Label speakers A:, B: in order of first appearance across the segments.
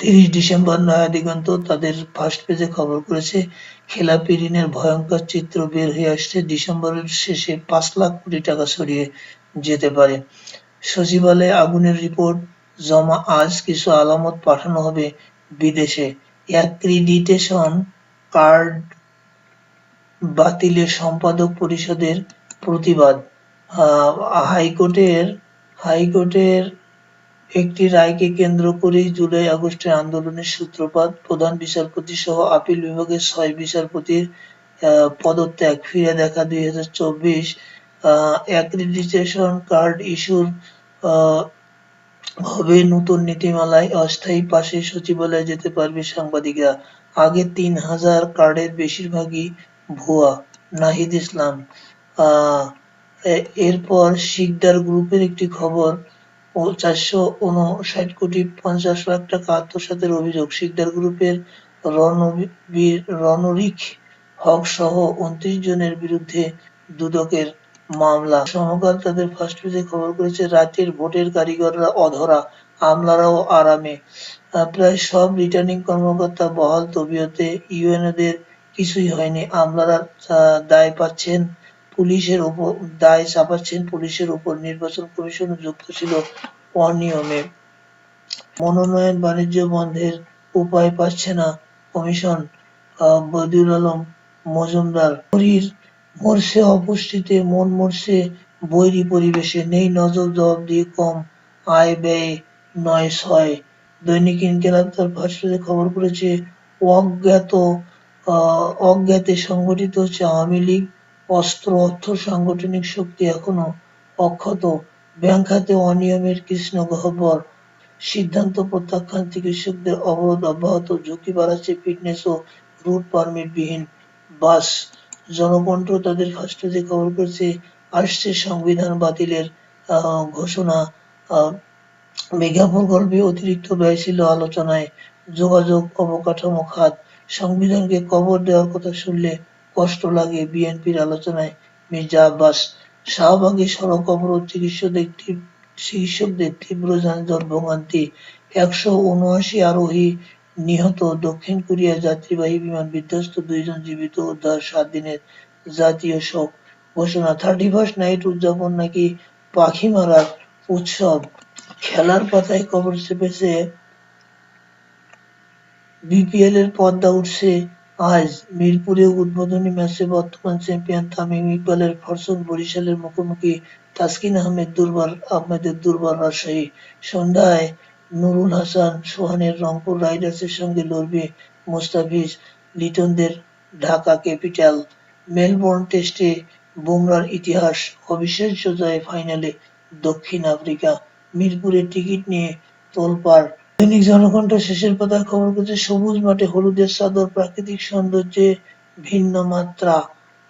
A: ৩০ December Nayadiganta তাদের first পেজে খবর করেছে, খেলাপি ঋণের ভয়ঙ্কর চিত্র বের হয়ে আসছে, ডিসেম্বরের শেষে ৫ লাখ কোটি টাকা ছড়িয়ে যেতে পারে। সচিবালয়ে আগুনের রিপোর্ট জমা আজ, কিছু আলামত পাঠানো হবে বিদেশে। অ্যাক্রিডিটেশন কার্ড বাতিলে সম্পাদক পরিষদের প্রতিবাদ। হাইকোর্টের একটি রায়কে কেন্দ্র করেই জুলাই-আগস্টের আন্দোলনের সূত্রপাত। প্রধান বিচারপতি সহ আপিল বিভাগের ৬ বিচারপতির পদত্যাগ, ফিরে দেখা ২০২৪। অ্যাক্রিডিটেশন কার্ড ইস্যুর হবে নতুন নীতিমালায়, অস্থায়ী পাশে সচিবালয়ে যেতে পারবে সাংবাদিকরা। আগে ৩,০০০ কার্ডের বেশিরভাগই ভুয়া। নাহিদ ইসলাম। এরপর শিকদার গ্রুপের একটি খবর, ৪৫৯ কোটি ৫০ লাখ টাকা আত্মসাতের অভিযোগ। শিকদার গ্রুপের রণরিক হক সহ ২৯ জনের বিরুদ্ধে দুদকের মামলা। সমকাল তাদের ফার্স্ট পেজে খবর করেছে, রাতের ভোটের কারিগররা অধরা, আমলারাও আরামে। প্রায় সব রিটার্নিং কর্মকর্তা বহাল তবিয়তে, ইউএনওদের কিছুই হয়নি, আমলারা দায় চাপাচ্ছেন পুলিশের উপর। নির্বাচন কমিশনও যুক্ত ছিল অনিয়মে। মনোনয়ন বাণিজ্য বন্ধের উপায় পাচ্ছে না কমিশন। বদিউল আলম মজুমদার। শরীর মরছে অপুষ্টিতে, মন মরছে বৈরী পরিবেশে, নেই নজর জবাবদিহি, কম আয় ব্যয় ৯/৬। দৈনিক ইনকিলাব তার ফার্স্ট পেজে খবর করেছে, অজ্ঞাতে সংগঠিত হচ্ছে আওয়ামী লীগ, অর্থ সাংগঠনিক শক্তি এখনো অক্ষত, ব্যাংক খাতে অনিয়মের কৃষ্ণ গহ্বর, সিদ্ধান্ত প্রত্যাখ্যান, চিকিৎসকদের অবরোধ অব্যাহত, ঝুঁকি বাড়াচ্ছে ফিটনেস ও রুট পারমিটবিহীন বাস। জনকণ্ঠ তাদের ফার্স্ট পেজে খবর করেছে, আসছে সংবিধান বাতিলের ঘোষণা। মেগা প্রকল্পে অতিরিক্ত ব্যয় ছিল আলোচনায়। যোগাযোগ অবকাঠামো খাত, সংবিধানকে কবর দেওয়ার কথা শুনলে কষ্ট লাগে, বিএনপির আলোচনায় মির্জা আব্বাস। শাহবাগে সড়ক অবরোধ, চিকিৎসকদের তীব্র যানজট ভোগান্তি, ১৭৯ আরোহী নিহত, দক্ষিণ কোরিয়ার যাত্রীবাহী বিমান বিধ্বস্ত, ২ জন জীবিত উদ্ধার, ৭ দিনের জাতীয় শোক ঘোষণা। 31st নাইট উদযাপন নাকি পাখি মারার উৎসব। খেলার পাতায় খবর চেপেছে, বিপিএল এর পর্দা উঠছে আজ। মিরপুরে উদ্বোধনী ম্যাচে বর্তমান চ্যাম্পিয়ন তামিম ইকবালের ফরচুন বরিশালের মুখোমুখি তাসকিন আহমেদের দুর্বার রাজশাহী। সন্ধ্যায় নুরুল হাসান সোহানের রংপুর রাইডার্সের সঙ্গে লড়বে মুস্তাফিজ লিটনদের ঢাকা ক্যাপিটাল। মেলবোর্ন টেস্টে বুমরার ইতিহাস, অবিশ্বাস্য জয়ে ফাইনালে দক্ষিণ আফ্রিকা। মিরপুরে টিকিট নিয়ে তোলপাড়। দৈনিক জনকণ্ঠ শেষের পাতায় খবর করেছে, সবুজ মাঠে হলুদের চাদর, প্রাকৃতিক সৌন্দর্যে ভিন্ন মাত্রা।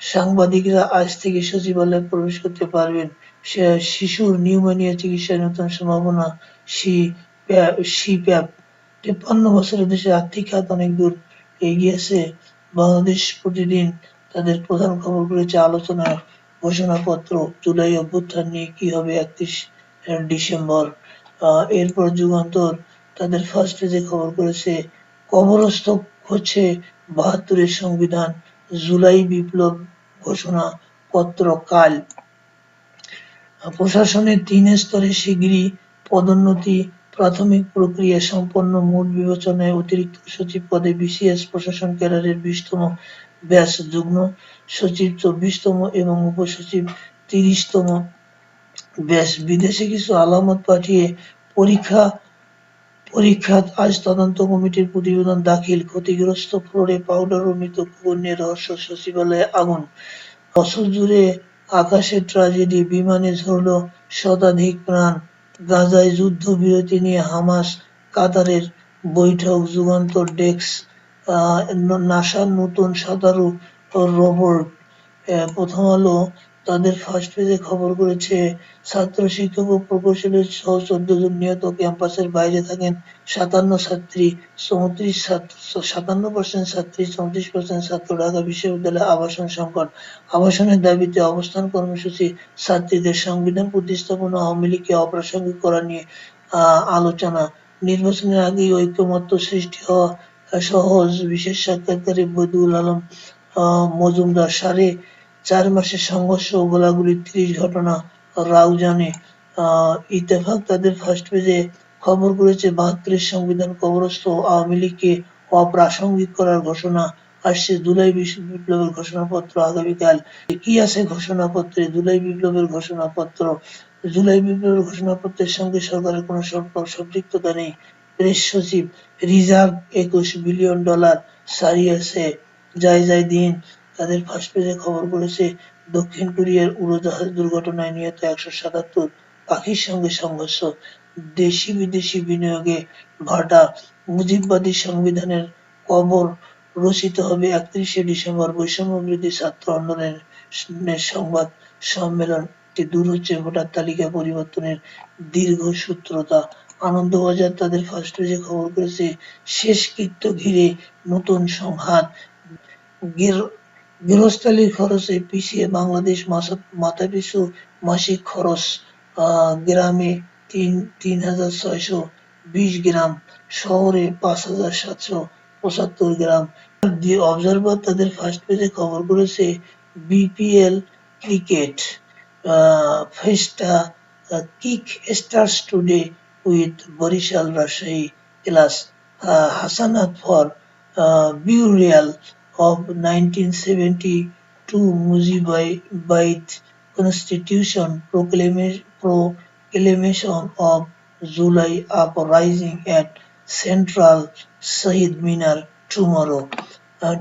A: সাংবাদিকরা আজ থেকে সচিবালয়ে প্রবেশ করতে পারবেন। শিশুর নিউমোনিয়া চিকিৎসায় নতুন সম্ভাবনা। সিপ্যাপ। ৫৩ বছরে দেশের আর্থিক খাত অনেক দূর এগিয়েছে। বাংলাদেশ প্রতিদিন তাদের প্রধান খবর করেছে, আলোচনার ঘোষণাপত্র, জুলাই অভ্যুত্থান নিয়ে কি হবে ৩১ ডিসেম্বর। এরপর যুগান্তর তাদের ফার্স্ট পেজে খবর করেছে, কবরস্থ হচ্ছে ৭২-এর সংবিধান, জুলাই বিপ্লব ঘোষণা পত্র কাল। প্রশাসনের ৩ স্তরে শিগগিরই পদোন্নতি, প্রাথমিক প্রক্রিয়া সম্পন্ন, মূল বিবেচনায় অতিরিক্ত সচিব পদে বিসিএস প্রশাসন ক্যাডারের ২০তম ব্যাচ, যুগ্ম সচিব ২৪তম এবং উপসচিব ৩০তম ব্যাচ। বিদেশে কিছু আলামত পাঠিয়ে পরীক্ষা আজ তদন্ত কমিটির প্রতিবেদন দাখিল। ক্ষতিগ্রস্ত ফ্লোরে পাউডার ও মৃত কুকুর নিয়ে রহস্য, সচিবালয়ে আগুন। বছর জুড়ে আকাশের ট্র্যাজেডি, বিমানে ঝরল শতাধিক প্রাণ। গাজায় যুদ্ধবিরতি নিয়ে হামাস কাতারের বৈঠক। যুগান্তর ডেস্ক। নাসার নতুন সাঁতারু রোবট। প্রথম আলো তাদের ফার্স্ট পেজে খবর করেছে, ছাত্র শিক্ষক ও প্রকৌশলীর সহ ১৪ জন নিহত, ক্যাম্পাসের বাইরে থাকেন ৫৭% ছাত্রী, 34% ছাত্র। ঢাকা বিশ্ববিদ্যালয়ে আবাসন সংকট, আবাসনের দাবিতে অবস্থান কর্মসূচি ছাত্রীদের। সংবিধান প্রতিস্থাপন ও আওয়ামী লীগকে অপ্রাসঙ্গিক করা নিয়ে আলোচনা। নির্বাচনের আগেই ঐকমত্য সৃষ্টি হওয়া সহজ। বিশেষ সাক্ষাৎকারে বদিউল আলম মজুমদার 4.5 মাসের সংঘর্ষ ও গোলাগুলির 30 ঘটনা রাউজানে। ইত্তেফাক তাদের ফার্স্ট পেজে খবর করেছে 72-এর সংবিধান কবরস্থ, আওয়ামী লীগকে অপ্রাসঙ্গিক করার ঘোষণা আসছে। জুলাই বিপ্লবের ঘোষণাপত্র আগামীকাল। কি আছে ঘোষণাপত্রে? জুলাই বিপ্লবের ঘোষণাপত্র। জুলাই বিপ্লবের ঘোষণাপত্রের সঙ্গে সরকারের কোনো সম্পৃক্ততা নেই। প্রেস সচিব, রিজার্ভ $21 বিলিয়ন ছাড়িয়েছে। যায় দিন তাদের ফার্স্ট পেজে খবর করেছে দক্ষিণ কোরিয়ার উড়োজাহাজ দুর্ঘটনায় নিহত 177, পাখির সঙ্গে সংঘর্ষ, দেশি বিদেশি বিনিয়োগে ভাটা, মুজিববাদী সংবিধানের কবর রচিত হবে 31শে ডিসেম্বর, বৈষম্যবিরোধী ছাত্র আন্দোলনের সংবাদ সম্মেলন। দূর হচ্ছে ভোটার তালিকা পরিবর্তনের দীর্ঘসূত্রতা। আনন্দবাজার তাদের ফার্স্ট পেজে খবর করেছে শেষকৃত্য ঘিরে নতুন সংঘাত, গৃহস্থালির খরচে পিছিয়ে বাংলাদেশ, মাথাপিছু মাসিক খরচ গ্রামে 3,620 গ্রাম, শহরে 5,775 গ্রাম। দি অবজারভার তাদের ফার্স্ট পেজে খবর করেছে BPL cricket fiesta kick starts today with Barishal Rajshahi clash Hasanat for burial of 1972 Mujibite Constitution proclamation of July uprising at Central Shahid Minar tomorrow.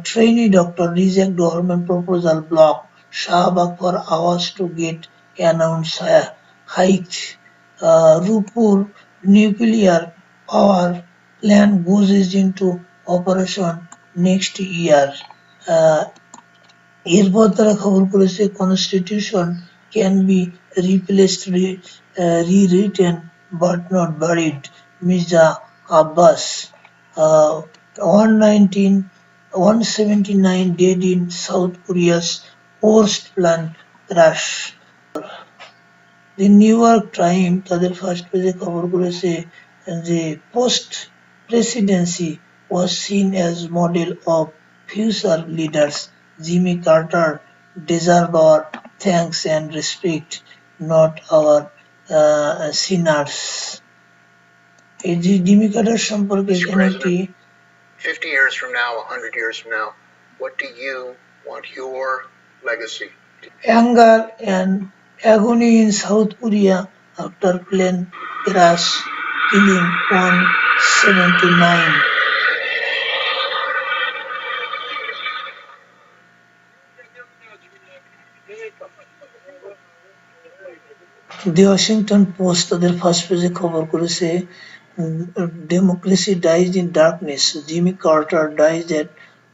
A: Trainee doctor reject government proposal block. Shahbag for hours to get announced hike. Rupur nuclear power plant goes into operation next year. এরপর তারা খবর করেছে constitution can be replaced, রিরিটেন but not buried. Mirza Abbas 179 dead in South Korea's forced plant crash. The new York time তাদের first পেজে খবর করেছে যে post Presidency was seen as model of future leaders. Jimmy Carter deserve our thanks and respect, not our sinners. এই যে Jimmy Carter সম্পর্কে এখানে একটি
B: 50 years from now, 100 years from now, what do you want your legacy?
A: Anger and agony in South Korea after plane crash killing 179. The Washington post তাদের first পেজে খবর করেছে democracy dies in darkness, Jimmy Carter dies at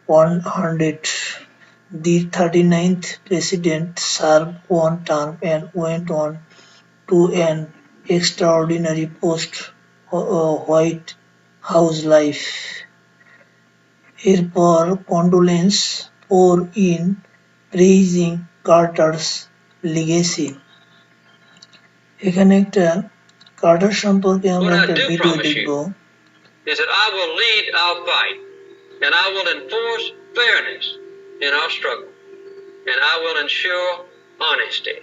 A: 100. The 39th president served one term and went on to an extraordinary post-White House life. এরপর condolence pour in praising Carter's legacy. এখানে একটা Carter সম্পর্কে আমরা একটা video দেখব।
C: Is that I will lead our fight, and I will enforce fairness in our struggle, and I will ensure honesty.